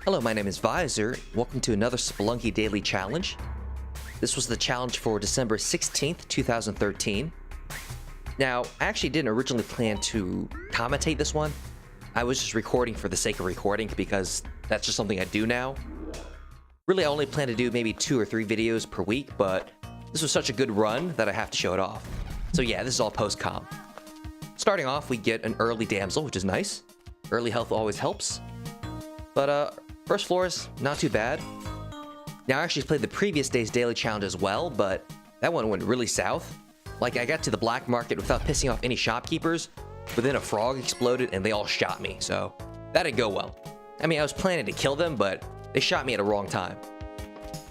Hello, my name is Visor. Welcome to another Spelunky Daily challenge. This was the challenge for December 16th, 2013. Now, I actually didn't originally plan to commentate this one. I was just recording for the sake of recording because that's just something I do now. Really, I only plan to do maybe 2 or 3 videos per week, but this was such a good run that I have to show it off. So yeah, this is all post-com. Starting off, we get an early damsel, which is nice. Early health always helps. But first floor is not too bad. Now, I actually played the previous day's daily challenge as well, but that one went really south. Like, I got to the black market without pissing off any shopkeepers, but then a frog exploded and they all shot me, so that didn't go well. I mean, I was planning to kill them, but they shot me at a wrong time.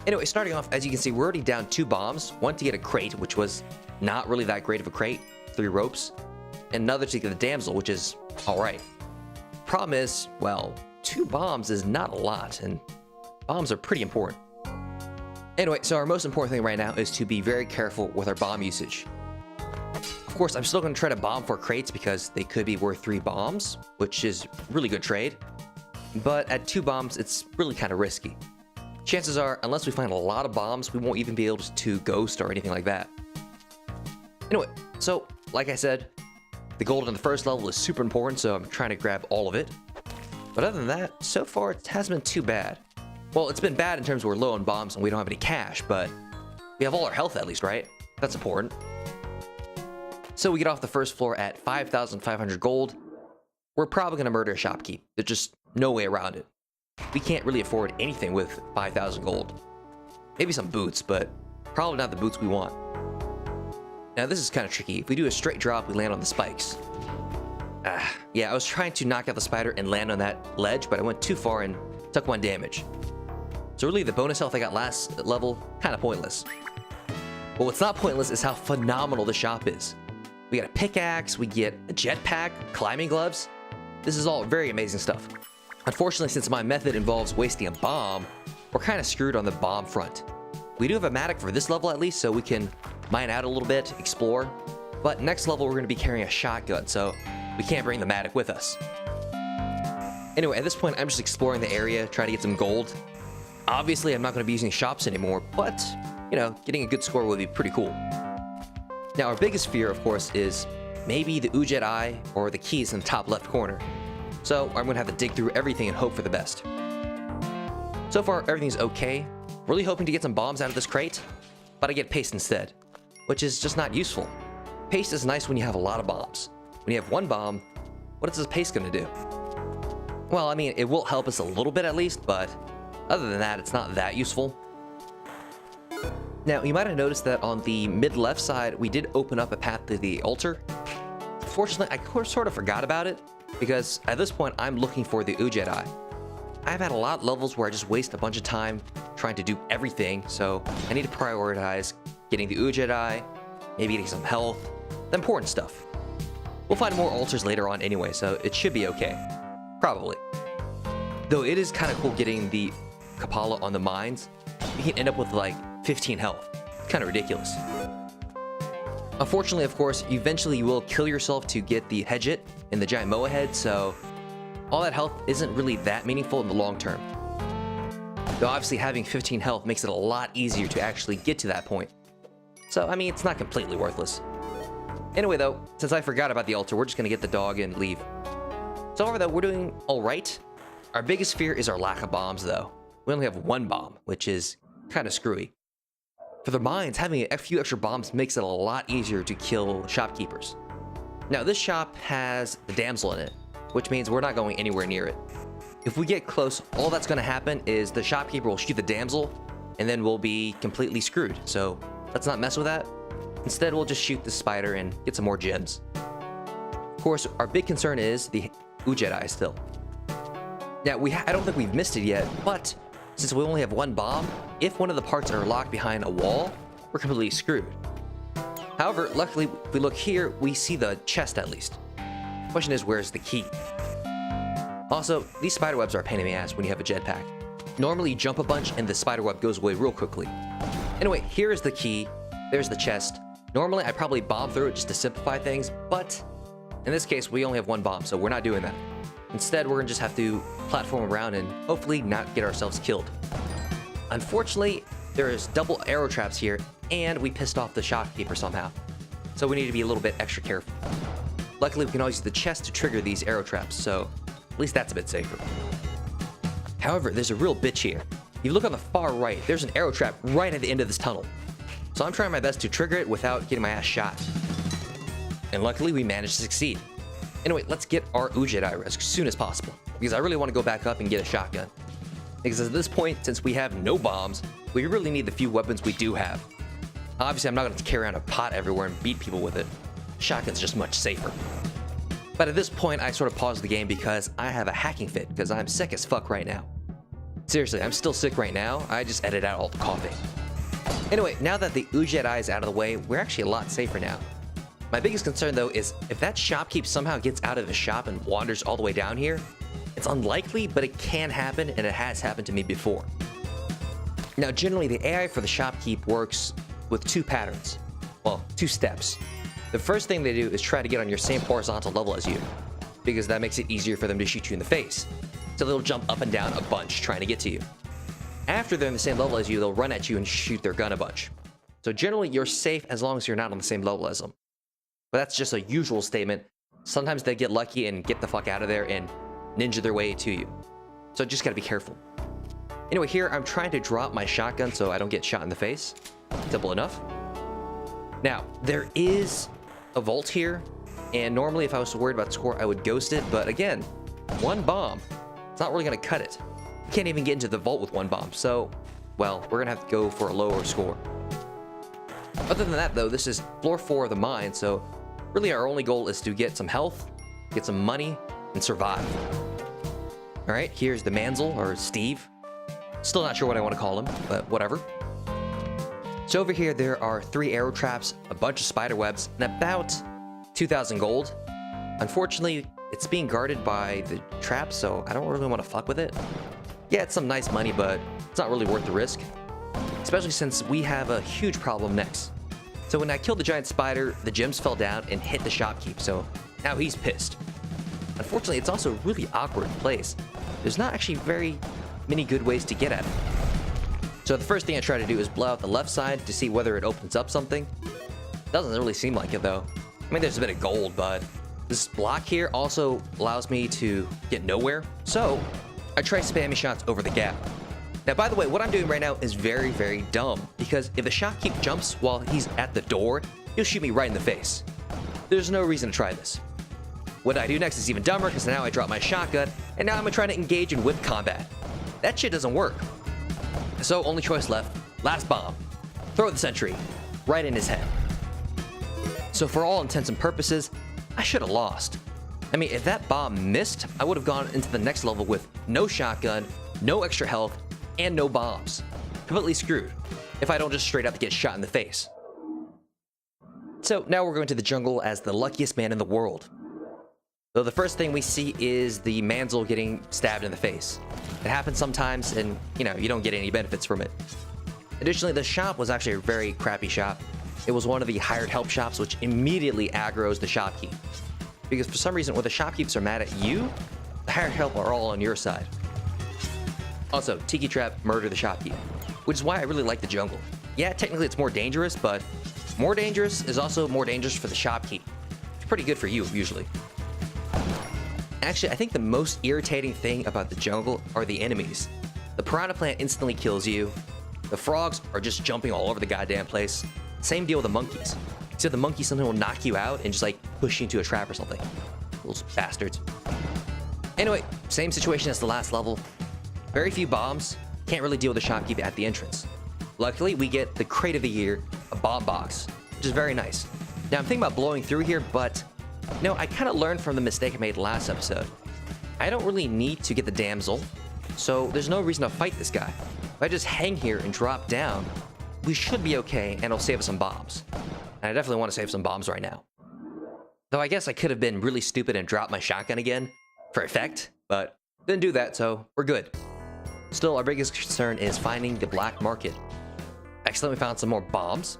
Anyway, starting off, as you can see, we're already down 2 bombs. One to get a crate, which was not really that great of a crate, 3 ropes, and another to get the damsel, which is alright. Problem is, well, 2 bombs is not a lot, and bombs are pretty important. Anyway, so our most important thing right now is to be very careful with our bomb usage. Of course, I'm still going to try to bomb for crates because they could be worth 3 bombs, which is really good trade. But at 2 bombs, it's really kind of risky. Chances are, unless we find a lot of bombs, we won't even be able to ghost or anything like that. Anyway, so like I said, the gold on the first level is super important, so I'm trying to grab all of it. But other than that, so far it hasn't been too bad. Well, it's been bad in terms of we're low on bombs and we don't have any cash, but we have all our health at least, right? That's important. So we get off the first floor at 5,500 gold. We're probably going to murder a shopkeep. There's just no way around it. We can't really afford anything with 5,000 gold. Maybe some boots, but probably not the boots we want. Now this is kind of tricky. If we do a straight drop, we land on the spikes. Yeah, I was trying to knock out the spider and land on that ledge, but I went too far and took 1 damage. So really, the bonus health I got last level, kind of pointless. But what's not pointless is how phenomenal the shop is. We get a pickaxe, we get a jetpack, climbing gloves. This is all very amazing stuff. Unfortunately, since my method involves wasting a bomb, we're kind of screwed on the bomb front. We do have a Matic for this level at least, so we can mine out a little bit, explore. But next level, we're going to be carrying a shotgun, so we can't bring the Matic with us. Anyway, at this point, I'm just exploring the area, trying to get some gold. Obviously, I'm not going to be using shops anymore, but, you know, getting a good score would be pretty cool. Now, our biggest fear, of course, is maybe the Ujet Eye or the keys in the top left corner. So I'm going to have to dig through everything and hope for the best. So far, everything's okay. Really hoping to get some bombs out of this crate, but I get paste instead, which is just not useful. Paste is nice when you have a lot of bombs. When you have 1 bomb, what is this paste going to do? Well, I mean, it will help us a little bit at least, but other than that, it's not that useful. Now, you might have noticed that on the mid-left side, we did open up a path to the altar. Fortunately, I sort of forgot about it, because at this point, I'm looking for the Ujet Eye. I've had a lot of levels where I just waste a bunch of time trying to do everything, so I need to prioritize getting the Ujet Eye, maybe getting some health, the important stuff. We'll find more altars later on anyway, so it should be okay. Probably. Though it is kind of cool getting the Kapala on the mines. You can end up with like 15 health. Kind of ridiculous. Unfortunately, of course, eventually you will kill yourself to get the Hedget and the giant Moa head, so all that health isn't really that meaningful in the long term. Though obviously having 15 health makes it a lot easier to actually get to that point. So, I mean, it's not completely worthless. Anyway, though, since I forgot about the altar, we're just going to get the dog and leave. So far, though, we're doing alright. Our biggest fear is our lack of bombs, though. We only have 1 bomb, which is kind of screwy. For the mines, having a few extra bombs makes it a lot easier to kill shopkeepers. Now, this shop has the damsel in it, which means we're not going anywhere near it. If we get close, all that's going to happen is the shopkeeper will shoot the damsel, and then we'll be completely screwed. So let's not mess with that. Instead, we'll just shoot the spider and get some more gems. Of course, our big concern is the Ujet Eye still. Now, I don't think we've missed it yet, but since we only have 1 bomb, if one of the parts are locked behind a wall, we're completely screwed. However, luckily, if we look here, we see the chest at least. The question is, where's the key? Also, these spider webs are a pain in the ass when you have a jetpack. Normally, you jump a bunch and the spider web goes away real quickly. Anyway, here is the key. There's the chest. Normally, I'd probably bomb through it just to simplify things, but in this case, we only have 1 bomb, so we're not doing that. Instead, we're gonna just have to platform around and hopefully not get ourselves killed. Unfortunately, there is double arrow traps here, and we pissed off the shopkeeper somehow. So we need to be a little bit extra careful. Luckily, we can always use the chest to trigger these arrow traps, so at least that's a bit safer. However, there's a real bitch here. If you look on the far right, there's an arrow trap right at the end of this tunnel. So I'm trying my best to trigger it without getting my ass shot. And luckily, we managed to succeed. Anyway, let's get our Ujedi as soon as possible, because I really want to go back up and get a shotgun. Because at this point, since we have no bombs, we really need the few weapons we do have. Obviously, I'm not going to carry around a pot everywhere and beat people with it. Shotgun's just much safer. But at this point, I sort of paused the game because I have a hacking fit, because I'm sick as fuck right now. Seriously, I'm still sick right now. I just edited out all the coughing. Anyway, now that the Ujedi is out of the way, we're actually a lot safer now. My biggest concern, though, is if that shopkeep somehow gets out of his shop and wanders all the way down here, it's unlikely, but it can happen, and it has happened to me before. Now, generally, the AI for the shopkeep works with two patterns. Well, two steps. The first thing they do is try to get on your same horizontal level as you, because that makes it easier for them to shoot you in the face. So they'll jump up and down a bunch trying to get to you. After they're on the same level as you, they'll run at you and shoot their gun a bunch. So generally, you're safe as long as you're not on the same level as them. But that's just a usual statement. Sometimes they get lucky and get the fuck out of there and ninja their way to you. So just gotta be careful. Anyway, here I'm trying to drop my shotgun so I don't get shot in the face. Simple enough. Now, there is a vault here, and normally if I was worried about score, I would ghost it, but again, one bomb, it's not really gonna cut it. You can't even get into the vault with one bomb, so, well, we're gonna have to go for a lower score. Other than that, though, this is floor 4 of the mine, so really our only goal is to get some health, get some money, and survive. Alright, here's the Manzel, or Steve. Still not sure what I want to call him, but whatever. So over here, there are 3 arrow traps, a bunch of spider webs, and about 2,000 gold. Unfortunately, it's being guarded by the trap, so I don't really want to fuck with it. Yeah, it's some nice money, but it's not really worth the risk. Especially since we have a huge problem next. So when I killed the giant spider, the gems fell down and hit the shopkeep, so now he's pissed. Unfortunately, it's also a really awkward place. There's not actually very many good ways to get at it. So the first thing I try to do is blow out the left side to see whether it opens up something. Doesn't really seem like it, though. I mean, there's a bit of gold, but this block here also allows me to get nowhere. So I try spamming shots over the gap. Now, by the way, what I'm doing right now is very, very dumb, because if the shopkeep jumps while he's at the door, he'll shoot me right in the face. There's no reason to try this. What I do next is even dumber, because now I drop my shotgun, and now I'm gonna try to engage in whip combat. That shit doesn't work. So, only choice left, last bomb. Throw the sentry, right in his head. So for all intents and purposes, I should have lost. I mean, if that bomb missed, I would have gone into the next level with no shotgun, no extra health, and no bombs. Completely screwed, if I don't just straight up get shot in the face. So now we're going to the jungle as the luckiest man in the world. So the first thing we see is the Manzel getting stabbed in the face. It happens sometimes, and you know, you don't get any benefits from it. Additionally, the shop was actually a very crappy shop. It was one of the hired help shops, which immediately aggroes the shopkeep. Because for some reason, when the shopkeepers are mad at you, the hired help are all on your side. Also, Tiki Trap murdered the shopkeep, which is why I really like the jungle. Yeah, technically it's more dangerous, but more dangerous is also more dangerous for the shopkeep. It's pretty good for you, usually. Actually, I think the most irritating thing about the jungle are the enemies. The piranha plant instantly kills you. The frogs are just jumping all over the goddamn place. Same deal with the monkeys. Except the monkey sometimes will knock you out and just like push you into a trap or something. Those bastards. Anyway, same situation as the last level. Very few bombs. Can't really deal with the shopkeep at the entrance. Luckily, we get the crate of the year, a bomb box, which is very nice. Now, I'm thinking about blowing through here, but no, I kind of learned from the mistake I made last episode. I don't really need to get the damsel, so there's no reason to fight this guy. If I just hang here and drop down, we should be okay, and it'll save us some bombs. And I definitely want to save some bombs right now. Though I guess I could have been really stupid and dropped my shotgun again, for effect, but didn't do that, so we're good. Still, our biggest concern is finding the black market. Excellent, we found some more bombs.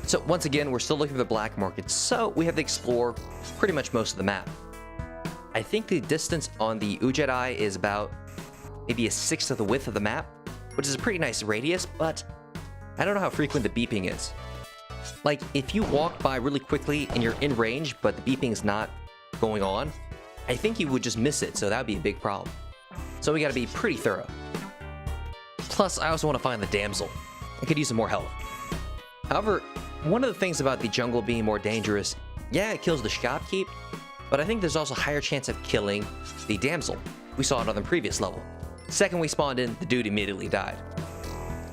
So once again, we're still looking for the black market, so we have to explore pretty much most of the map. I think the distance on the Ujedi is about maybe a sixth of the width of the map, which is a pretty nice radius, but I don't know how frequent the beeping is. Like, if you walk by really quickly and you're in range, but the beeping is not going on, I think you would just miss it, so that would be a big problem. So we gotta be pretty thorough. Plus, I also want to find the damsel. I could use some more help. However, one of the things about the jungle being more dangerous, yeah, it kills the shopkeep, but I think there's also a higher chance of killing the damsel. We saw it on the previous level. The second we spawned in, the dude immediately died.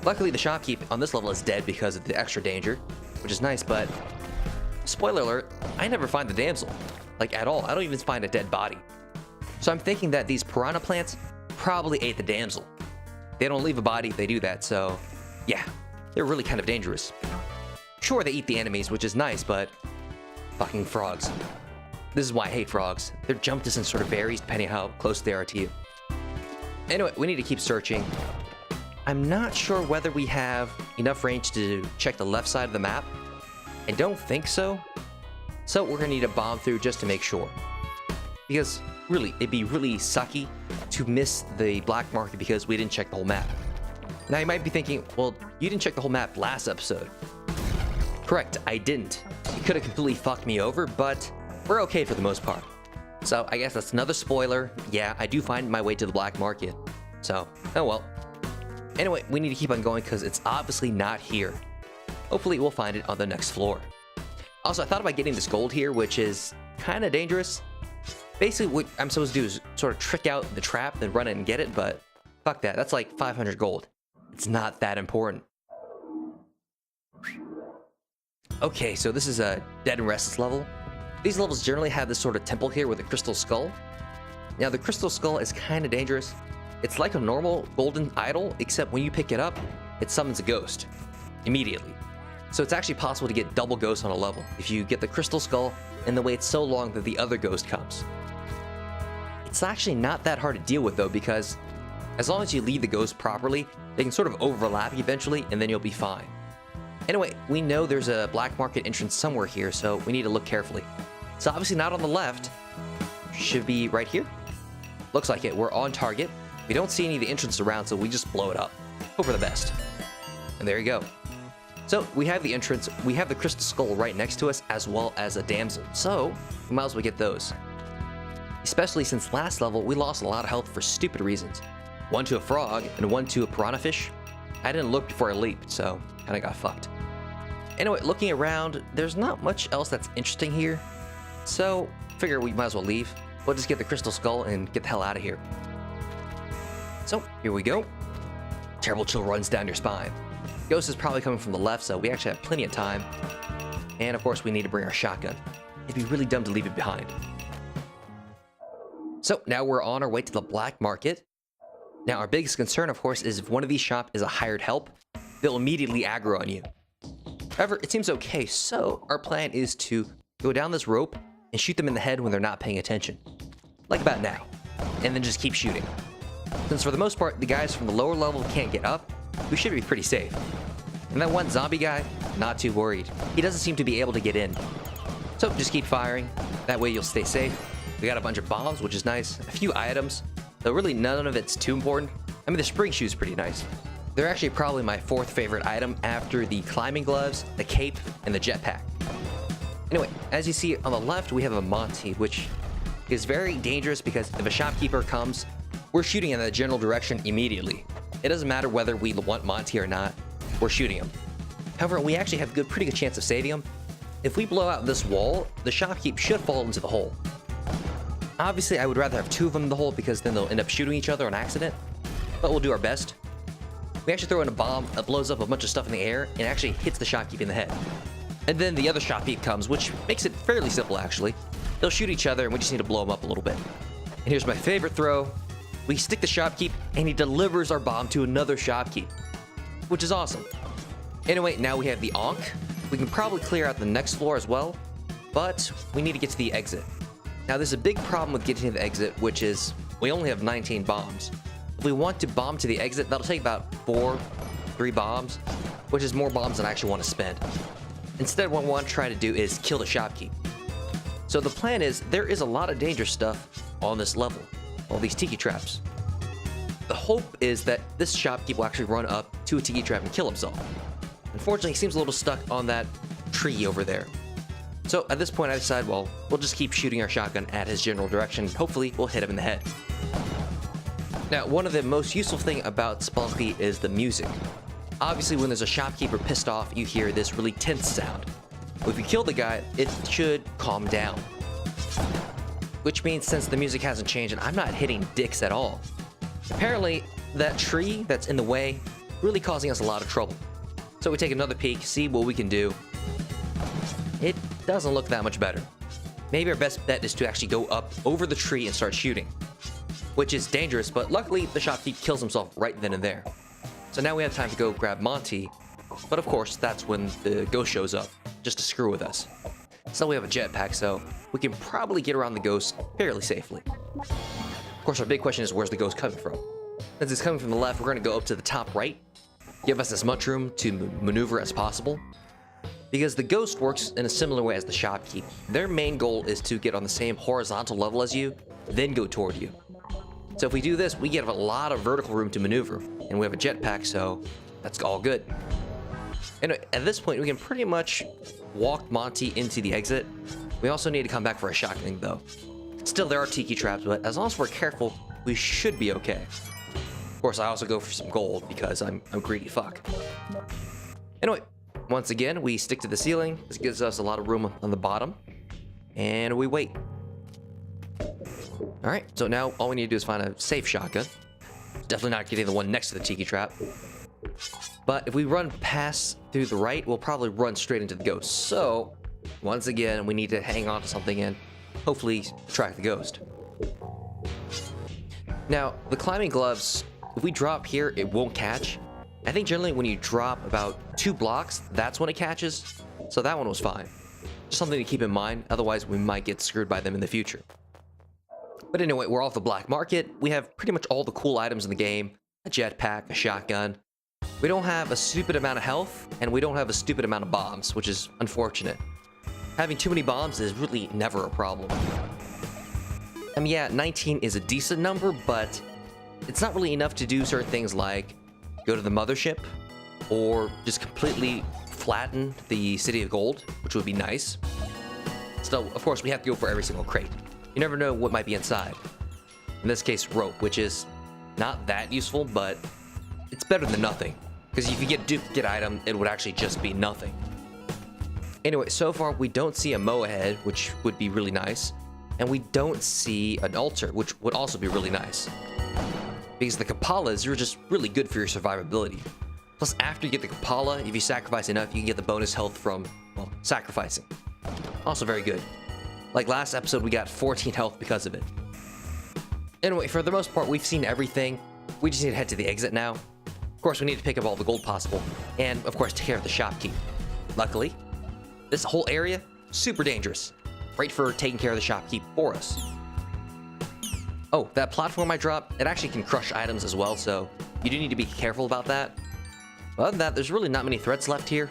Luckily, the shopkeep on this level is dead because of the extra danger, which is nice, but spoiler alert, I never find the damsel. Like, at all. I don't even find a dead body. So I'm thinking that these piranha plants probably ate the damsel. They don't leave a body if they do that, so yeah, they're really kind of dangerous. Sure, they eat the enemies, which is nice, but fucking frogs. This is why I hate frogs. Their jump distance sort of varies depending on how close they are to you. Anyway, we need to keep searching. I'm not sure whether we have enough range to check the left side of the map. I don't think so. So we're gonna need to bomb through just to make sure. Because really, it'd be really sucky to miss the black market because we didn't check the whole map. Now you might be thinking, well, you didn't check the whole map last episode. Correct, I didn't. It could have completely fucked me over, but we're okay for the most part. So I guess that's another spoiler. Yeah, I do find my way to the black market. So, oh well. Anyway, we need to keep on going because it's obviously not here. Hopefully we'll find it on the next floor. Also, I thought about getting this gold here, which is kind of dangerous. Basically, what I'm supposed to do is sort of trick out the trap, then run it and get it, but fuck that. That's like 500 gold. It's not that important. Okay, so this is a Dead and Restless level. These levels generally have this sort of temple here with a crystal skull. Now, the crystal skull is kind of dangerous. It's like a normal golden idol, except when you pick it up, it summons a ghost immediately. So it's actually possible to get double ghosts on a level if you get the crystal skull and then wait so long that the other ghost comes. It's actually not that hard to deal with though, because as long as you lead the ghost properly, they can sort of overlap eventually and then you'll be fine. Anyway, we know there's a black market entrance somewhere here, so we need to look carefully. It's obviously not on the left. Should be right here. Looks like it. We're on target. We don't see any of the entrances around, so we just blow it up. Hope for the best. And there you go. So we have the entrance, we have the crystal skull right next to us, as well as a damsel. So we might as well get those. Especially since last level, we lost a lot of health for stupid reasons. One to a frog, and one to a piranha fish. I didn't look before I leaped, so kinda got fucked. Anyway, looking around, there's not much else that's interesting here. So, figure we might as well leave. We'll just get the crystal skull and get the hell out of here. So, here we go. Terrible chill runs down your spine. Ghost is probably coming from the left, so we actually have plenty of time. And of course, we need to bring our shotgun. It'd be really dumb to leave it behind. So, now we're on our way to the black market. Now, our biggest concern, of course, is if one of these shops is a hired help, they'll immediately aggro on you. However, it seems okay, so our plan is to go down this rope and shoot them in the head when they're not paying attention. Like about now. And then just keep shooting. Since for the most part, the guys from the lower level can't get up, we should be pretty safe. And that one zombie guy, not too worried. He doesn't seem to be able to get in. So just keep firing, that way you'll stay safe. We got a bunch of bombs, which is nice, a few items, though really none of it's too important. I mean, the spring shoe's pretty nice. They're actually probably my fourth favorite item after the climbing gloves, the cape, and the jetpack. Anyway, as you see on the left, we have a Monty, which is very dangerous because if a shopkeeper comes, we're shooting in the general direction immediately. It doesn't matter whether we want Monty or not, we're shooting him. However, we actually have a pretty good chance of saving him. If we blow out this wall, the shopkeep should fall into the hole. Obviously, I would rather have two of them in the hole because then they'll end up shooting each other on accident, but we'll do our best. We actually throw in a bomb that blows up a bunch of stuff in the air and actually hits the shopkeep in the head. And then the other shopkeep comes, which makes it fairly simple actually. They'll shoot each other and we just need to blow them up a little bit. And here's my favorite throw. We stick the shopkeep and he delivers our bomb to another shopkeep, which is awesome. Anyway, now we have the Ankh. We can probably clear out the next floor as well, but we need to get to the exit. Now there's a big problem with getting to the exit, which is we only have 19 bombs. If we want to bomb to the exit, that'll take about 3 bombs, which is more bombs than I actually want to spend. Instead, what we want to try to do is kill the shopkeep. So the plan is, there is a lot of dangerous stuff on this level, all these tiki traps. The hope is that this shopkeep will actually run up to a tiki trap and kill himself. Unfortunately, he seems a little stuck on that tree over there. So at this point, I decide, well, we'll just keep shooting our shotgun at his general direction. Hopefully, we'll hit him in the head. Now, one of the most useful thing about Spelunky is the music. Obviously, when there's a shopkeeper pissed off, you hear this really tense sound. If you kill the guy, it should calm down. Which means since the music hasn't changed and I'm not hitting dicks at all, apparently that tree that's in the way really causing us a lot of trouble. So we take another peek, see what we can do. It doesn't look that much better. Maybe our best bet is to actually go up over the tree and start shooting, which is dangerous, but luckily the shopkeep kills himself right then and there. So now we have time to go grab Monty, but of course that's when the ghost shows up, just to screw with us. So we have a jetpack, so we can probably get around the ghost fairly safely. Of course, our big question is, where's the ghost coming from? Since it's coming from the left, we're going to go up to the top right, give us as much room to maneuver as possible, because the ghost works in a similar way as the shopkeep. Their main goal is to get on the same horizontal level as you, then go toward you. So if we do this, we get a lot of vertical room to maneuver, and we have a jetpack, so that's all good. And at this point, we can pretty much walk Monty into the exit. We also need to come back for a shotgun, though. Still, there are tiki traps, but as long as we're careful, we should be okay. Of course, I also go for some gold because I'm a greedy fuck. Anyway, once again, we stick to the ceiling. This gives us a lot of room on the bottom, and we wait. All right, so now all we need to do is find a safe shotgun. Definitely not getting the one next to the tiki trap. But if we run past through the right, we'll probably run straight into the ghost. So, once again, we need to hang on to something and hopefully track the ghost. Now, the climbing gloves, if we drop here, it won't catch. I think generally when you drop about 2 blocks, that's when it catches. So that one was fine. Just something to keep in mind, otherwise we might get screwed by them in the future. But anyway, we're off the black market. We have pretty much all the cool items in the game. A jetpack, a shotgun. We don't have a stupid amount of health, and we don't have a stupid amount of bombs, which is unfortunate. Having too many bombs is really never a problem. I mean, yeah, 19 is a decent number, but it's not really enough to do certain things like go to the mothership, or just completely flatten the City of Gold, which would be nice. So, of course, we have to go for every single crate. You never know what might be inside. In this case, rope, which is not that useful, but it's better than nothing. Because if you get duplicate item, it would actually just be nothing. Anyway, so far we don't see a Moa head, which would be really nice. And we don't see an altar, which would also be really nice. Because the Kapalas are just really good for your survivability. Plus, after you get the Kapala, if you sacrifice enough, you can get the bonus health from, well, sacrificing. Also very good. Like last episode, we got 14 health because of it. Anyway, for the most part, we've seen everything. We just need to head to the exit now. Of course, we need to pick up all the gold possible. And, of course, take care of the shopkeep. Luckily, this whole area, super dangerous. Great for taking care of the shopkeep for us. Oh, that platform I dropped, it actually can crush items as well, so you do need to be careful about that. But other than that, there's really not many threats left here.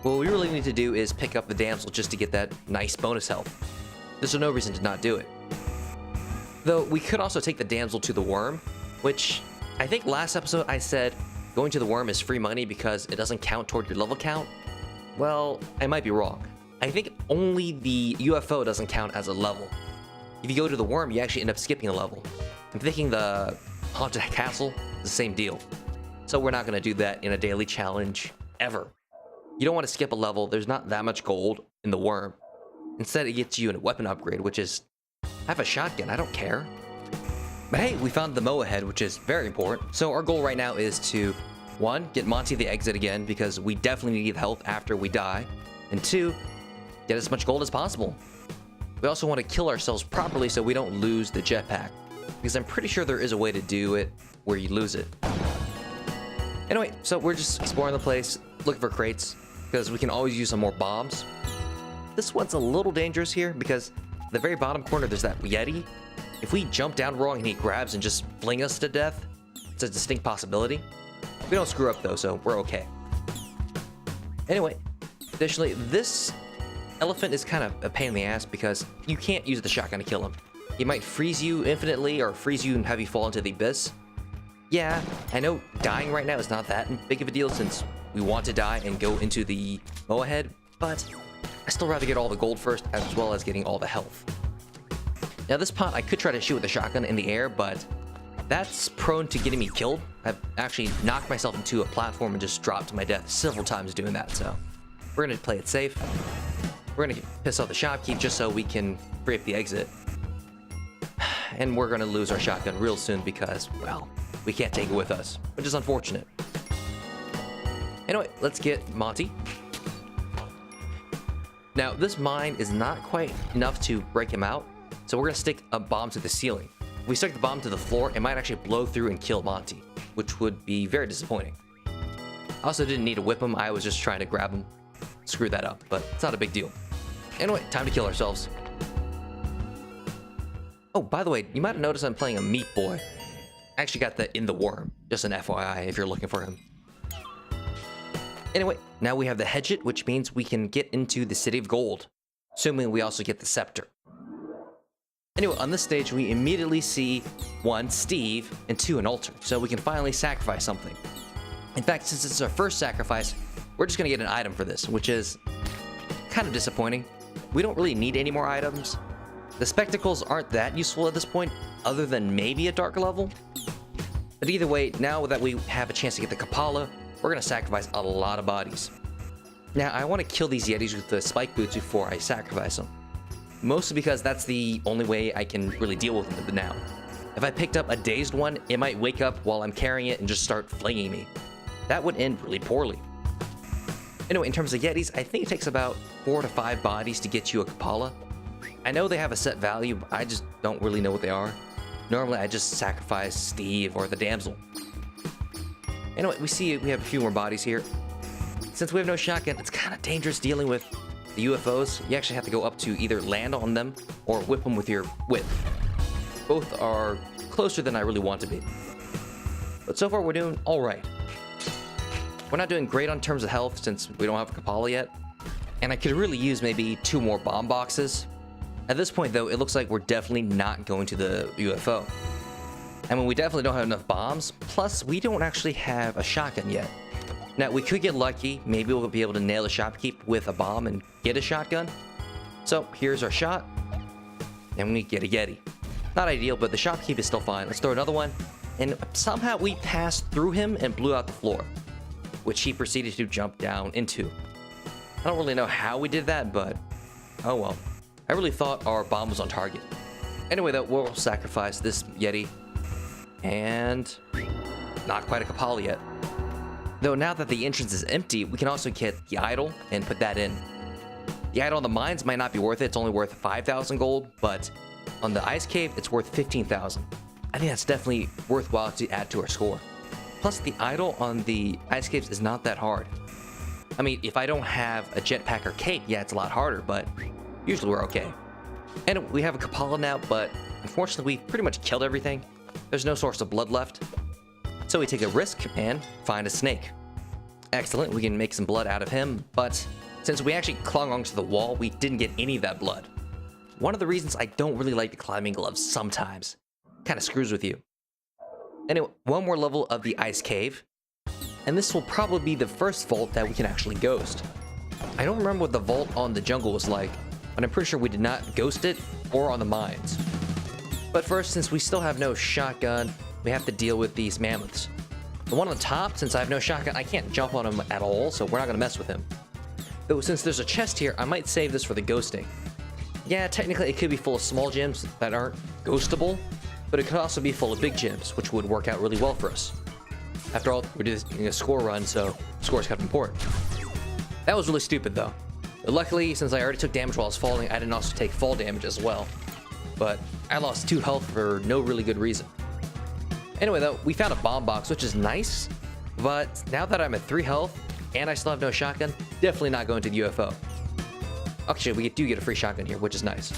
What we really need to do is pick up the damsel just to get that nice bonus health. There's no reason to not do it. Though, we could also take the damsel to the worm, which I think last episode I said going to the worm is free money because it doesn't count toward your level count. Well, I might be wrong. I think only the UFO doesn't count as a level. If you go to the worm, you actually end up skipping a level. I'm thinking the haunted castle is the same deal. So we're not going to do that in a daily challenge ever. You don't want to skip a level. There's not that much gold in the worm. Instead, it gets you a weapon upgrade, which is, I have a shotgun, I don't care. But hey, we found the Moa head, which is very important. So our goal right now is to, 1, get Monty the exit again, because we definitely need health after we die. And 2, get as much gold as possible. We also want to kill ourselves properly so we don't lose the jetpack, because I'm pretty sure there is a way to do it where you lose it. Anyway, so we're just exploring the place, looking for crates, because we can always use some more bombs. This one's a little dangerous here, because at the very bottom corner there's that Yeti. If we jump down wrong and he grabs and just fling us to death, it's a distinct possibility. We don't screw up though, so we're okay. Anyway, additionally, this elephant is kind of a pain in the ass because you can't use the shotgun to kill him. He might freeze you infinitely or freeze you and have you fall into the abyss. Yeah, I know dying right now is not that big of a deal since we want to die and go into the Moahead, but I still rather get all the gold first as well as getting all the health. Now this pot I could try to shoot with a shotgun in the air, but that's prone to getting me killed. I've actually knocked myself into a platform and just dropped to my death several times doing that, so we're gonna play it safe. We're gonna piss off the shopkeep just so we can free up the exit. And we're gonna lose our shotgun real soon because, well, we can't take it with us, which is unfortunate. Anyway, let's get Monty. Now, this mine is not quite enough to break him out, so we're gonna stick a bomb to the ceiling. If we stick the bomb to the floor, it might actually blow through and kill Monty, which would be very disappointing. I also didn't need to whip him, I was just trying to grab him. Screw that up, but it's not a big deal. Anyway, time to kill ourselves. Oh, by the way, you might have noticed I'm playing a Meat Boy. I actually got that in the worm, just an FYI if you're looking for him. Anyway, now we have the Hedget, which means we can get into the City of Gold, assuming we also get the Scepter. Anyway, on this stage, we immediately see 1, Steve, and 2, an altar, so we can finally sacrifice something. In fact, since it's our first sacrifice, we're just gonna get an item for this, which is kind of disappointing. We don't really need any more items. The spectacles aren't that useful at this point, other than maybe a dark level. But either way, now that we have a chance to get the Kapala, we're gonna sacrifice a lot of bodies. Now, I want to kill these Yetis with the spike boots before I sacrifice them. Mostly because that's the only way I can really deal with them now. If I picked up a dazed one, it might wake up while I'm carrying it and just start flinging me. That would end really poorly. Anyway, in terms of Yetis, I think it takes about 4 to 5 bodies to get you a Kapala. I know they have a set value, but I just don't really know what they are. Normally, I just sacrifice Steve or the damsel. Anyway, we have a few more bodies here. Since we have no shotgun, it's kind of dangerous dealing with the UFOs. You actually have to go up to either land on them or whip them with your whip. Both are closer than I really want to be. But so far, we're doing all right. We're not doing great on terms of health since we don't have a Kapala yet. And I could really use maybe 2 more bomb boxes. At this point, though, it looks like we're definitely not going to the UFO. I mean, we definitely don't have enough bombs, plus we don't actually have a shotgun yet. Now, we could get lucky. Maybe we'll be able to nail the shopkeep with a bomb and get a shotgun. So, here's our shot. And we get a Yeti. Not ideal, but the shopkeep is still fine. Let's throw another one. And somehow we passed through him and blew out the floor, which he proceeded to jump down into. I don't really know how we did that, but oh well. I really thought our bomb was on target. Anyway, though, we'll sacrifice this Yeti. And not quite a Kapala yet. Though now that the entrance is empty, we can also get the idol and put that in. The idol on the mines might not be worth it. It's only worth 5,000 gold, but on the ice cave, it's worth 15,000. I think that's definitely worthwhile to add to our score. Plus, the idol on the ice caves is not that hard. I mean, if I don't have a jetpack or cape, yeah, it's a lot harder, but usually we're okay. And we have a Kapala now, but unfortunately, we've pretty much killed everything. There's no source of blood left. So we take a risk and find a snake. Excellent, we can make some blood out of him, but since we actually clung onto the wall, we didn't get any of that blood. One of the reasons I don't really like the climbing gloves sometimes. Kind of screws with you. Anyway, one more level of the ice cave, and this will probably be the first vault that we can actually ghost. I don't remember what the vault on the jungle was like, but I'm pretty sure we did not ghost it or on the mines. But first, since we still have no shotgun, we have to deal with these mammoths. The one on the top, since I have no shotgun, I can't jump on him at all, so we're not gonna mess with him. Though since there's a chest here, I might save this for the ghosting. Yeah, technically it could be full of small gems that aren't ghostable, but it could also be full of big gems, which would work out really well for us. After all, we're doing a score run, so score is kind of important. That was really stupid though. But luckily, since I already took damage while I was falling, I didn't also take fall damage as well. But I lost 2 health for no really good reason. Anyway though, we found a bomb box, which is nice, but now that I'm at 3 health and I still have no shotgun, definitely not going to the UFO. Actually, we do get a free shotgun here, which is nice.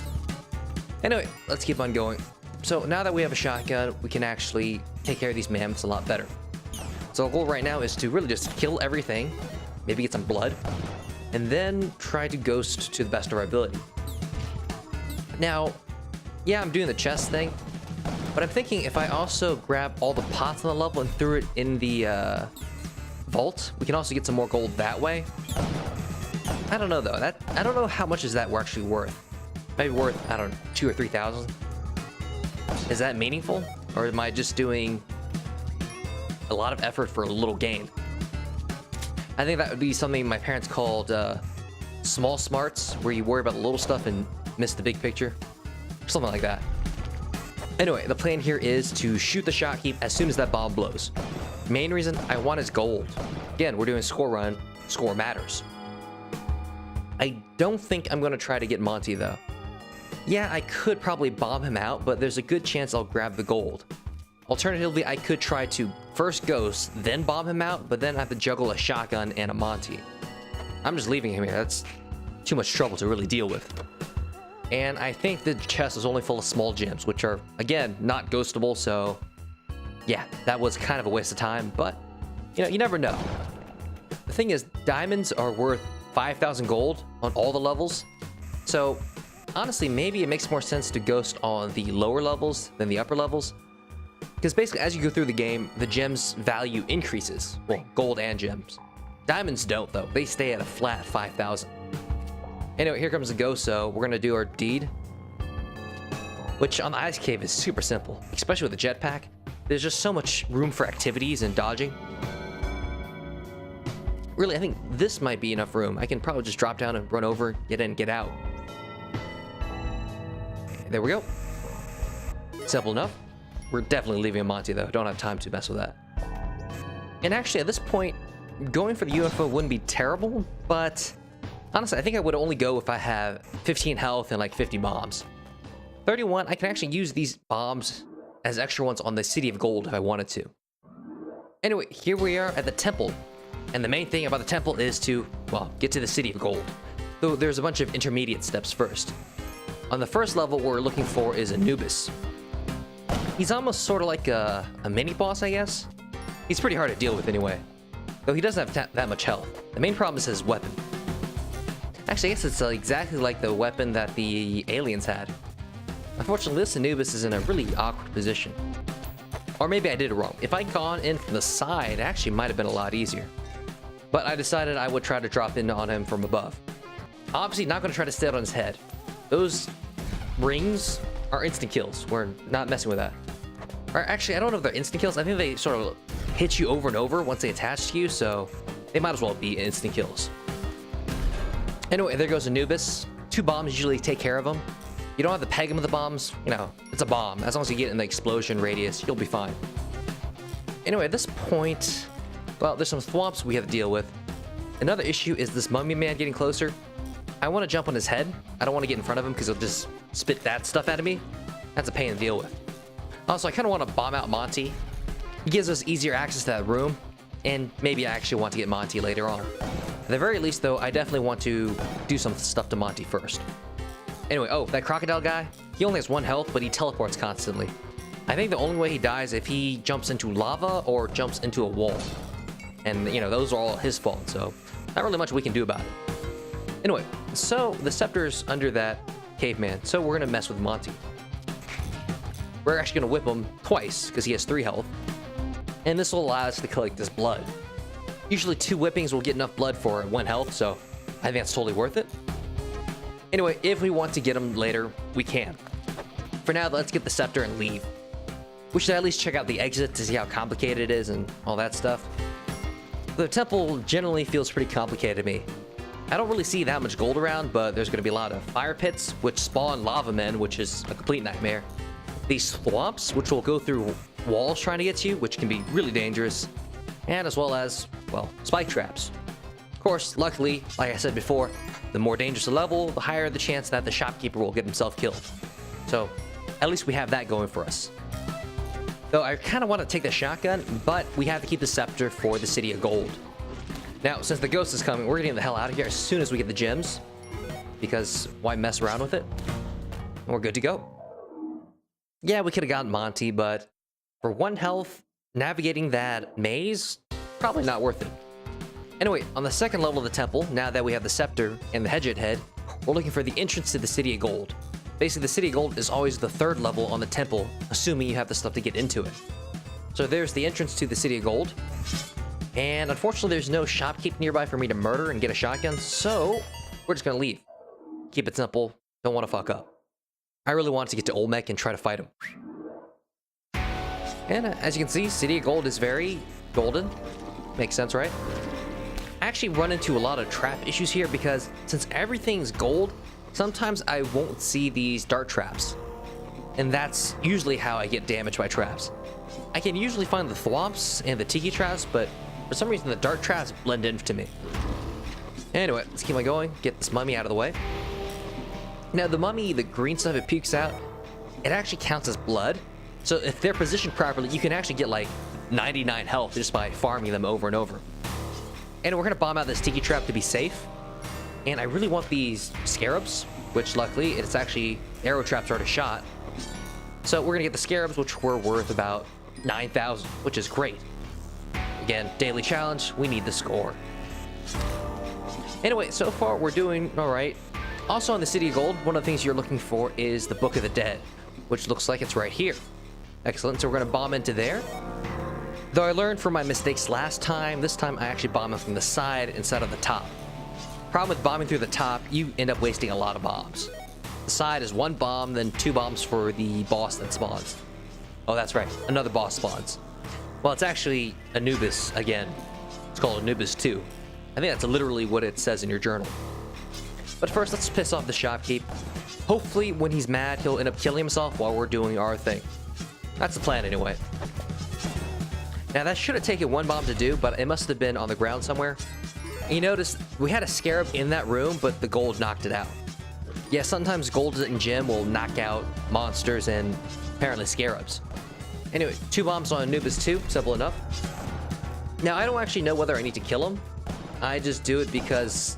Anyway, let's keep on going. So now that we have a shotgun, we can actually take care of these mammoths a lot better. So our goal right now is to really just kill everything, maybe get some blood, and then try to ghost to the best of our ability. Now, yeah, I'm doing the chest thing, but I'm thinking if I also grab all the pots on the level and threw it in the vault, we can also get some more gold that way. I don't know though. I don't know how much is that we're actually worth. Maybe worth, I don't know, 2,000 or 3,000. Is that meaningful, or am I just doing a lot of effort for a little gain? I think that would be something my parents called small smarts, where you worry about the little stuff and miss the big picture. Something like that. Anyway, the plan here is to shoot the shot heap as soon as that bomb blows. Main reason I want is gold. Again, we're doing a score run. Score matters. I don't think I'm going to try to get Monty, though. Yeah, I could probably bomb him out, but there's a good chance I'll grab the gold. Alternatively, I could try to first ghost, then bomb him out, but then I have to juggle a shotgun and a Monty. I'm just leaving him here. That's too much trouble to really deal with. And I think the chest is only full of small gems, which are, again, not ghostable, so yeah, that was kind of a waste of time, but you know, you never know. The thing is, diamonds are worth 5,000 gold on all the levels, so honestly, maybe it makes more sense to ghost on the lower levels than the upper levels, because basically as you go through the game, the gems value increases. Well, gold and gems. Diamonds don't, though. They stay at a flat 5,000. Anyway, here comes the ghost, so we're gonna do our deed, which on the ice cave is super simple, especially with the jetpack. There's just so much room for activities and dodging. Really, I think this might be enough room. I can probably just drop down and run over, get in, get out. There we go. Simple enough. We're definitely leaving a Monty, though. Don't have time to mess with that. And actually, at this point, going for the UFO wouldn't be terrible, but honestly, I think I would only go if I have 15 health and like 50 bombs. 31, I can actually use these bombs as extra ones on the City of Gold if I wanted to. Anyway, here we are at the temple. And the main thing about the temple is to, well, get to the City of Gold. Though there's a bunch of intermediate steps first. On the first level, what we're looking for is Anubis. He's almost sort of like a mini-boss, I guess. He's pretty hard to deal with anyway. Though he doesn't have that much health. The main problem is his weapon. Actually, I guess it's exactly like the weapon that the aliens had. Unfortunately, this Anubis is in a really awkward position. Or maybe I did it wrong. If I'd gone in from the side, it actually might have been a lot easier. But I decided I would try to drop in on him from above. Obviously, not going to try to stay on his head. Those rings are instant kills. We're not messing with that. Or actually, I don't know if they're instant kills. I think they sort of hit you over and over once they attach to you, so they might as well be instant kills. Anyway, there goes Anubis. 2 bombs usually take care of him. You don't have to peg him with the bombs. You know, it's a bomb. As long as you get in the explosion radius, you'll be fine. Anyway, at this point, well, there's some thwomps we have to deal with. Another issue is this mummy man getting closer. I want to jump on his head. I don't want to get in front of him because he'll just spit that stuff at me. That's a pain to deal with. Also, I kind of want to bomb out Monty. He gives us easier access to that room, and maybe I actually want to get Monty later on. At the very least, though, I definitely want to do some stuff to Monty first. Anyway, oh, that crocodile guy, he only has 1 health, but he teleports constantly. I think the only way he dies is if he jumps into lava or jumps into a wall. And, you know, those are all his fault, so not really much we can do about it. Anyway, so the scepter's under that caveman, so we're going to mess with Monty. We're actually going to whip him twice, because he has 3 health. And this will allow us to collect this blood. Usually 2 whippings will get enough blood for 1 health, so I think that's totally worth it. Anyway, if we want to get him later, we can. For now, let's get the scepter and leave. We should at least check out the exit to see how complicated it is and all that stuff. The temple generally feels pretty complicated to me. I don't really see that much gold around, but there's going to be a lot of fire pits, which spawn lava men, which is a complete nightmare. These thwomps, which will go through walls trying to get to you, which can be really dangerous. And as well as, well, spike traps. Of course, luckily, like I said before, the more dangerous the level, the higher the chance that the shopkeeper will get himself killed. So, at least we have that going for us. Though I kind of want to take the shotgun, but we have to keep the scepter for the City of Gold. Now, since the ghost is coming, we're getting the hell out of here as soon as we get the gems. Because why mess around with it? And we're good to go. Yeah, we could have gotten Monty, but for 1 health, navigating that maze, probably not worth it. Anyway, on the second level of the temple, now that we have the scepter and the Hedgehog head, we're looking for the entrance to the City of Gold. Basically, the City of Gold is always the third level on the temple, assuming you have the stuff to get into it. So there's the entrance to the City of Gold. And unfortunately, there's no shopkeep nearby for me to murder and get a shotgun, so we're just gonna leave. Keep it simple, don't want to fuck up. I really want to get to Olmec and try to fight him. And as you can see, City of Gold is very golden. Makes sense, right? I actually run into a lot of trap issues here because since everything's gold, sometimes I won't see these dart traps. And that's usually how I get damaged by traps. I can usually find the thwomps and the tiki traps, but for some reason the dart traps blend in to me. Anyway, let's keep on going, get this mummy out of the way. Now the mummy, the green stuff it pukes out, it actually counts as blood. So if they're positioned properly, you can actually get like 99 health just by farming them over and over. And we're gonna bomb out this tiki trap to be safe. And I really want these scarabs, which luckily it's actually arrow traps are to shot. So we're gonna get the scarabs, which were worth about 9,000, which is great. Again, daily challenge, we need the score. Anyway, so far we're doing all right. Also on the City of Gold, one of the things you're looking for is the Book of the Dead, which looks like it's right here. Excellent, so we're gonna bomb into there. Though I learned from my mistakes last time, this time I actually bomb it from the side instead of the top. Problem with bombing through the top, you end up wasting a lot of bombs. The side is one bomb, then 2 bombs for the boss that spawns. Oh, that's right, another boss spawns. Well, it's actually Anubis again. It's called Anubis 2. I think that's literally what it says in your journal. But first, let's piss off the shopkeep. Hopefully, when he's mad, he'll end up killing himself while we're doing our thing. That's the plan anyway. Now, that should have taken 1 bomb to do, but it must have been on the ground somewhere. And you notice, we had a scarab in that room, but the gold knocked it out. Yeah, sometimes gold and gem will knock out monsters and apparently scarabs. Anyway, 2 bombs on Anubis 2, simple enough. Now, I don't actually know whether I need to kill him. I just do it because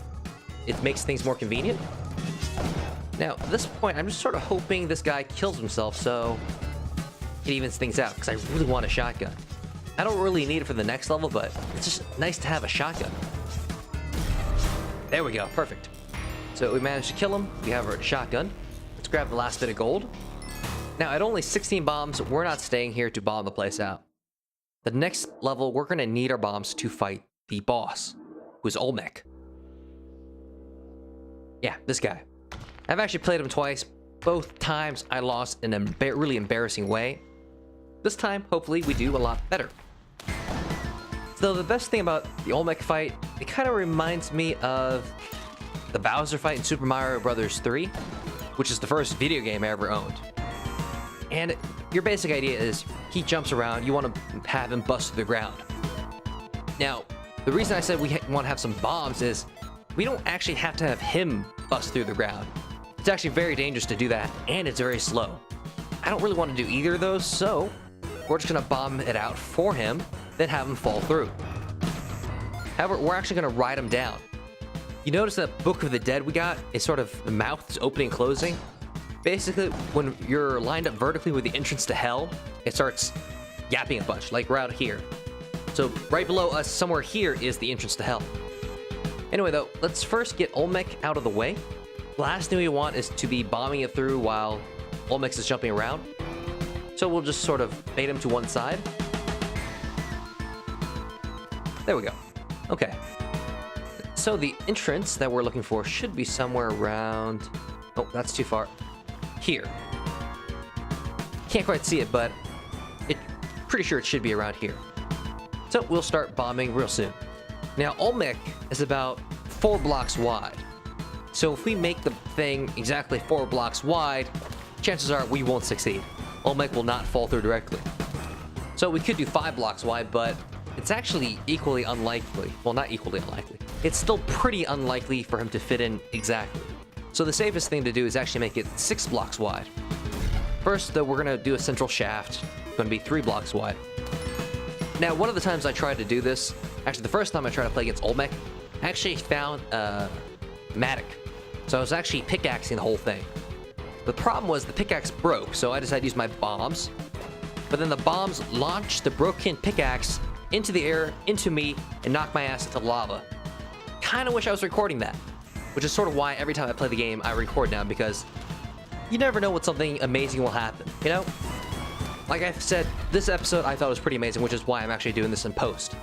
it makes things more convenient. Now, at this point, I'm just sort of hoping this guy kills himself so it evens things out, because I really want a shotgun. I don't really need it for the next level, but it's just nice to have a shotgun. There we go, perfect. So we managed to kill him, we have our shotgun. Let's grab the last bit of gold. Now, at only 16 bombs, we're not staying here to bomb the place out. The next level, we're gonna need our bombs to fight the boss, who's Olmec. Yeah, this guy. I've actually played him twice. Both times I lost in a really embarrassing way. This time, hopefully, we do a lot better. So the best thing about the Olmec fight, it kind of reminds me of the Bowser fight in Super Mario Bros. 3, which is the first video game I ever owned. And your basic idea is he jumps around, you want to have him bust through the ground. Now, the reason I said we want to have some bombs is we don't actually have to have him bust through the ground. It's actually very dangerous to do that, and it's very slow. I don't really want to do either of those, so we're just going to bomb it out for him, then have him fall through. However, we're actually going to ride him down. You notice that Book of the Dead we got is sort of the mouth is opening and closing. Basically, when you're lined up vertically with the entrance to hell, it starts yapping a bunch, like right here. So right below us, somewhere here, is the entrance to hell. Anyway, though, let's first get Olmec out of the way. The last thing we want is to be bombing it through while Olmec is jumping around. So we'll just sort of bait him to one side. There we go. Okay. So the entrance that we're looking for should be somewhere around... Oh, that's too far. Here. Can't quite see it, but pretty sure it should be around here. So we'll start bombing real soon. Now, Olmec is about 4 blocks wide. So if we make the thing exactly 4 blocks wide, chances are we won't succeed. Olmec will not fall through directly. So we could do 5 blocks wide, but it's actually equally unlikely. Well, not equally unlikely. It's still pretty unlikely for him to fit in exactly. So the safest thing to do is actually make it 6 blocks wide. First, though, we're gonna do a central shaft. It's gonna be 3 blocks wide. Now, one of the times I tried to do this, actually the first time I tried to play against Olmec, I actually found a Matic. So I was actually pickaxing the whole thing. The problem was the pickaxe broke, so I decided to use my bombs. But then the bombs launched the broken pickaxe into the air, into me, and knocked my ass into lava. Kinda wish I was recording that. Which is sort of why every time I play the game, I record now, because you never know what something amazing will happen, you know? Like I said, this episode I thought was pretty amazing, which is why I'm actually doing this in post.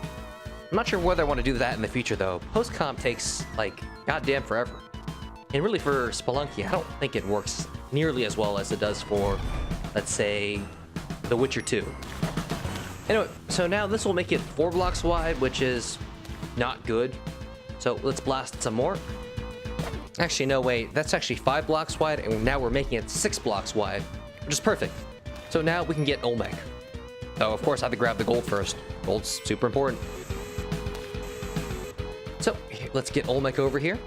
I'm not sure whether I want to do that in the future, though. Post-comp takes, like, goddamn forever. And really, for Spelunky, I don't think it works nearly as well as it does for, let's say, The Witcher 2. Anyway, so now this will make it 4 blocks wide, which is not good. So let's blast some more. Actually, no, wait. That's actually 5 blocks wide, and now we're making it 6 blocks wide, which is perfect. So now we can get Olmec. Oh, of course, I have to grab the gold first. Gold's super important. So, let's get Olmec over here.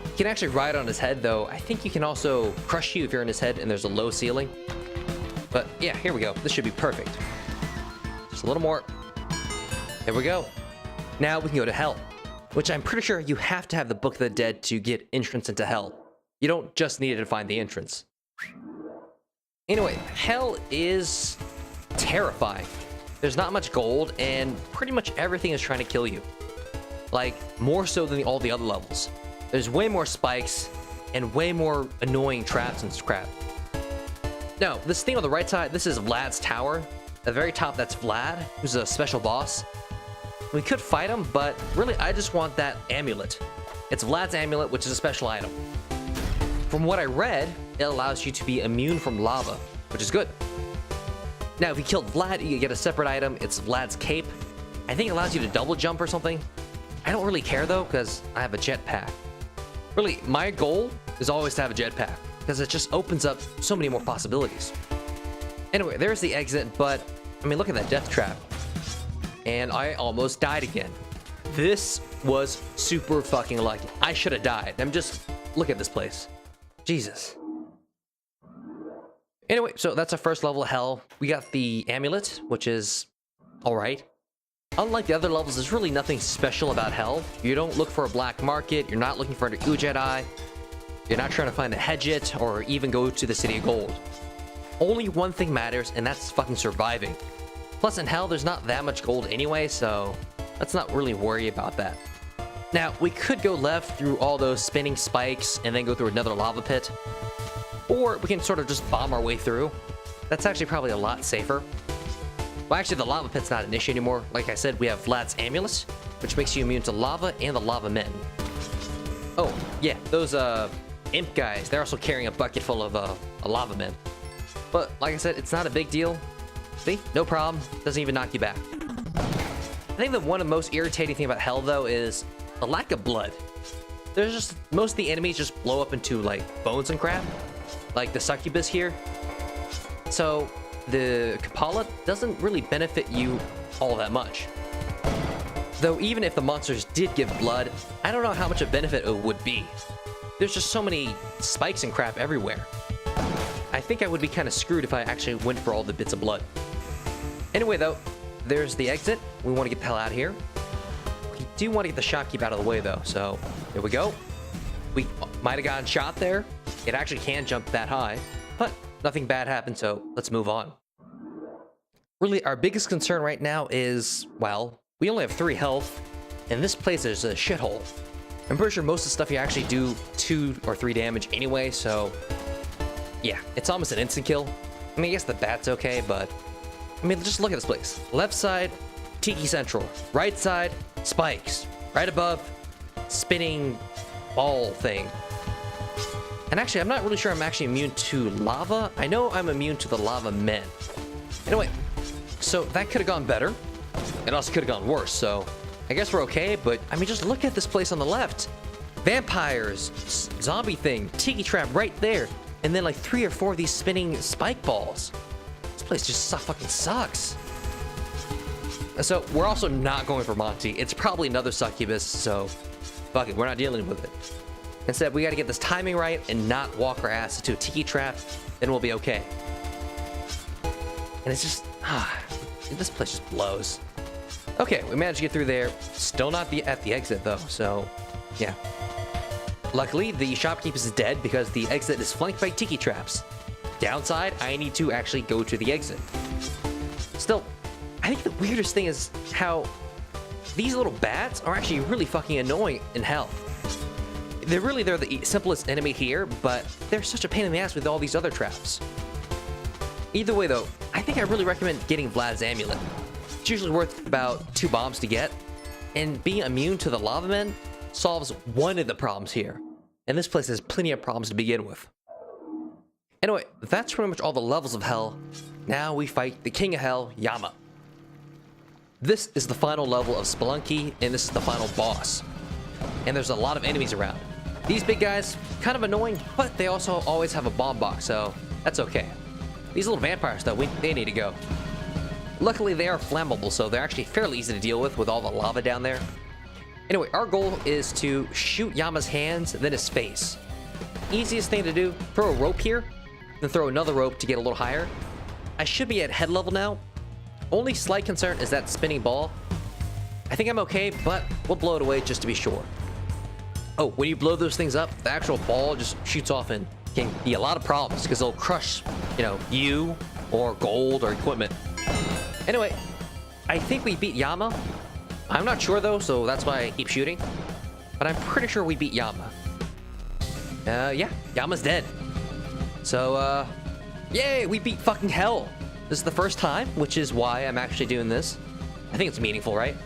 You can actually ride on his head, though. I think you can also crush you if you're in his head and there's a low ceiling. But, yeah, here we go. This should be perfect. Just a little more. There we go. Now we can go to Hell, which I'm pretty sure you have to have the Book of the Dead to get entrance into Hell. You don't just need it to find the entrance. Anyway, Hell is terrifying. There's not much gold, and pretty much everything is trying to kill you. Like, more so than all the other levels. There's way more spikes, and way more annoying traps and crap. Now, this thing on the right side, this is Vlad's tower. At the very top, that's Vlad, who's a special boss. We could fight him, but really, I just want that amulet. It's Vlad's amulet, which is a special item. From what I read, it allows you to be immune from lava, which is good. Now, if you killed Vlad, you get a separate item. It's Vlad's cape. I think it allows you to double jump or something. I don't really care, though, because I have a jetpack. Really, my goal is always to have a jetpack, because it just opens up so many more possibilities. Anyway, there's the exit, but, I mean, look at that death trap. And I almost died again. This was super fucking lucky. I should have died. Look at this place. Jesus. Anyway, so that's our first level of Hell. We got the amulet, which is alright. Unlike the other levels, there's really nothing special about Hell. You don't look for a black market, you're not looking for an Ujed Eye, you're not trying to find the Hedget, or even go to the City of Gold. Only one thing matters, and that's fucking surviving. Plus, in Hell, there's not that much gold anyway, so let's not really worry about that. Now, we could go left through all those spinning spikes and then go through another lava pit. Or we can sort of just bomb our way through. That's actually probably a lot safer. Well, actually, the lava pit's not an issue anymore. Like I said, we have Vlad's amulet, which makes you immune to lava and the lava men. Oh, yeah, those imp guys, they're also carrying a bucket full of lava men. But like I said, it's not a big deal. See? No problem. Doesn't even knock you back. I think that one of the most irritating things about Hell, though, is the lack of blood. There's just, most of the enemies just blow up into, like, bones and crap. Like the succubus here. So, the Kapala doesn't really benefit you all that much. Though even if the monsters did give blood, I don't know how much of a benefit it would be. There's just so many spikes and crap everywhere. I think I would be kind of screwed if I actually went for all the bits of blood. Anyway, though, there's the exit. We want to get the hell out of here. We do want to get the shopkeep out of the way, though, so here we go. We might have gotten shot there. It actually can jump that high, but nothing bad happened, so let's move on. Really, our biggest concern right now is, well, we only have 3 health, and this place is a shithole. I'm pretty sure most of the stuff you actually do 2 or 3 damage anyway, so yeah, it's almost an instant kill. I mean, I guess the bat's okay, but I mean, just look at this place. Left side, Tiki Central. Right side, spikes. Right above, spinning ball thing. And actually, I'm not really sure I'm actually immune to lava. I know I'm immune to the lava men. Anyway, so that could have gone better. It also could have gone worse, so I guess we're okay, but I mean, just look at this place on the left. Vampires, zombie thing, tiki trap right there, and then like 3 or 4 of these spinning spike balls. This place just fucking sucks. So we're also not going for Monty. It's probably another succubus, so fuck it, we're not dealing with it. Instead, we gotta get this timing right and not walk our ass into a tiki trap, then we'll be okay. And it's just, this place just blows. Okay, we managed to get through there. Still not at the exit though, so yeah. Luckily, the shopkeep is dead because the exit is flanked by tiki traps. Downside, I need to actually go to the exit. Still, I think the weirdest thing is how these little bats are actually really fucking annoying in Hell. they're the simplest enemy here, but they're such a pain in the ass with all these other traps. Either way though, I think I really recommend getting Vlad's amulet. It's usually worth about 2 bombs to get, and being immune to the lava men solves one of the problems here. And this place has plenty of problems to begin with. Anyway, that's pretty much all the levels of hell. Now we fight the king of hell, Yama. This is the final level of Spelunky, and this is the final boss. And there's a lot of enemies around. These big guys, kind of annoying, but they also always have a bomb box, so that's okay. These little vampires though, they need to go. Luckily they are flammable, so they're actually fairly easy to deal with all the lava down there. Anyway, our goal is to shoot Yama's hands, then his face. Easiest thing to do, throw a rope here, then throw another rope to get a little higher. I should be at head level now. Only slight concern is that spinning ball. I think I'm okay, but we'll blow it away just to be sure. Oh, when you blow those things up, the actual ball just shoots off and can be a lot of problems because they'll crush, you or gold or equipment. Anyway, I think we beat Yama. I'm not sure though, so that's why I keep shooting. But I'm pretty sure we beat Yama. Yeah, Yama's dead. So, yay, we beat fucking hell. This is the first time, which is why I'm actually doing this. I think it's meaningful, right?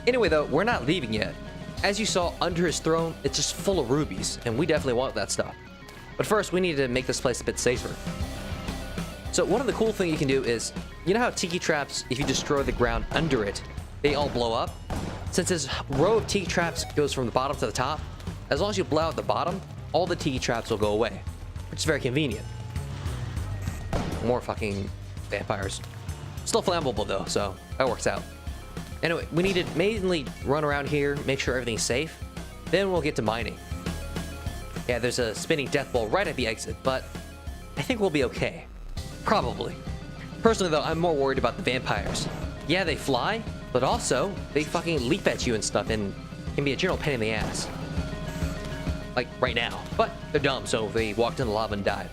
Anyway though, we're not leaving yet. As you saw, under his throne, it's just full of rubies, and we definitely want that stuff. But first, we need to make this place a bit safer. So one of the cool things you can do is, you know how tiki traps, if you destroy the ground under it, they all blow up? Since this row of tiki traps goes from the bottom to the top, as long as you blow out the bottom, all the tiki traps will go away, which is very convenient. More fucking vampires. Still flammable though, so that works out. Anyway, we need to mainly run around here, make sure everything's safe. Then we'll get to mining. Yeah, there's a spinning death ball right at the exit, but I think we'll be okay. Probably. Personally though, I'm more worried about the vampires. Yeah, they fly, but also they fucking leap at you and stuff and can be a general pain in the ass. Like right now. But they're dumb, so they walked in the lava and died.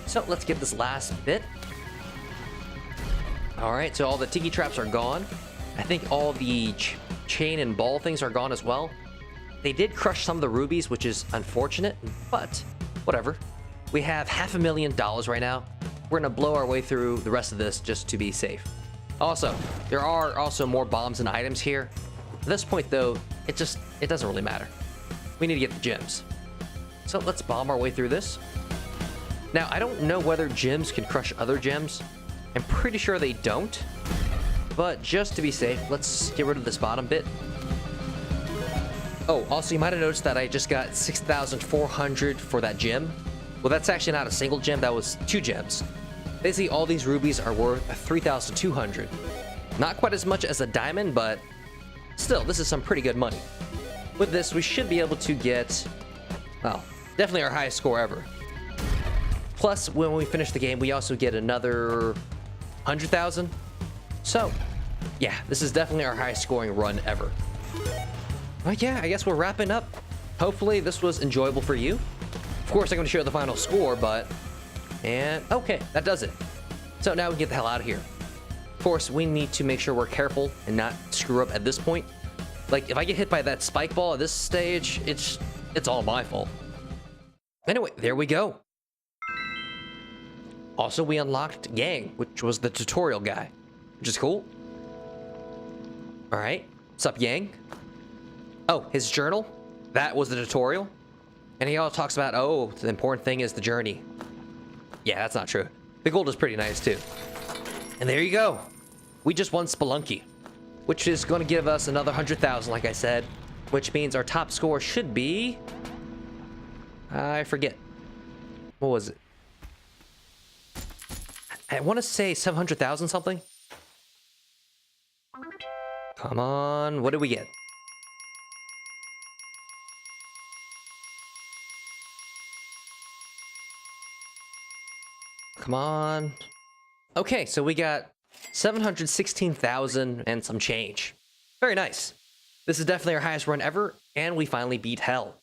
So let's get this last bit. Alright, so all the tiki traps are gone. I think all the chain and ball things are gone as well. They did crush some of the rubies, which is unfortunate, but whatever. We have $500,000 right now. We're gonna blow our way through the rest of this just to be safe. Also, there are also more bombs and items here. At this point though, it doesn't really matter. We need to get the gems. So let's bomb our way through this. Now, I don't know whether gems can crush other gems. I'm pretty sure they don't. But just to be safe, let's get rid of this bottom bit. Oh, also you might have noticed that I just got 6,400 for that gem. Well, that's actually not a single gem, that was 2 gems. Basically, all these rubies are worth 3,200. Not quite as much as a diamond, but still, this is some pretty good money. With this, we should be able to get, well, definitely our highest score ever. Plus, when we finish the game, we also get another 100,000. So, yeah, this is definitely our highest scoring run ever. But yeah, I guess we're wrapping up. Hopefully this was enjoyable for you. Of course, I'm going to show the final score, but... And, okay, that does it. So now we can get the hell out of here. Of course, we need to make sure we're careful and not screw up at this point. Like, if I get hit by that spike ball at this stage, it's all my fault. Anyway, there we go. Also, we unlocked Yang, which was the tutorial guy, which is cool. All right, what's up, Yang? Oh, his journal? That was the tutorial? And he all talks about, oh, the important thing is the journey. Yeah, that's not true. The gold is pretty nice, too. And there you go. We just won Spelunky, which is going to give us another 100,000, like I said, which means our top score should be... I forget. What was it? I want to say 700,000 something. Come on, what did we get? Come on. Okay, so we got 716,000 and some change. Very nice. This is definitely our highest run ever, and we finally beat hell.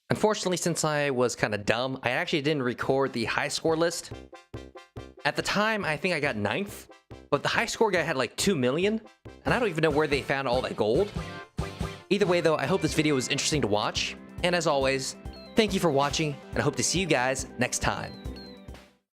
Unfortunately, since I was kind of dumb, I actually didn't record the high score list. At the time, I think I got 9th, but the high score guy had like 2 million, and I don't even know where they found all that gold. Either way though, I hope this video was interesting to watch. And as always, thank you for watching, and I hope to see you guys next time.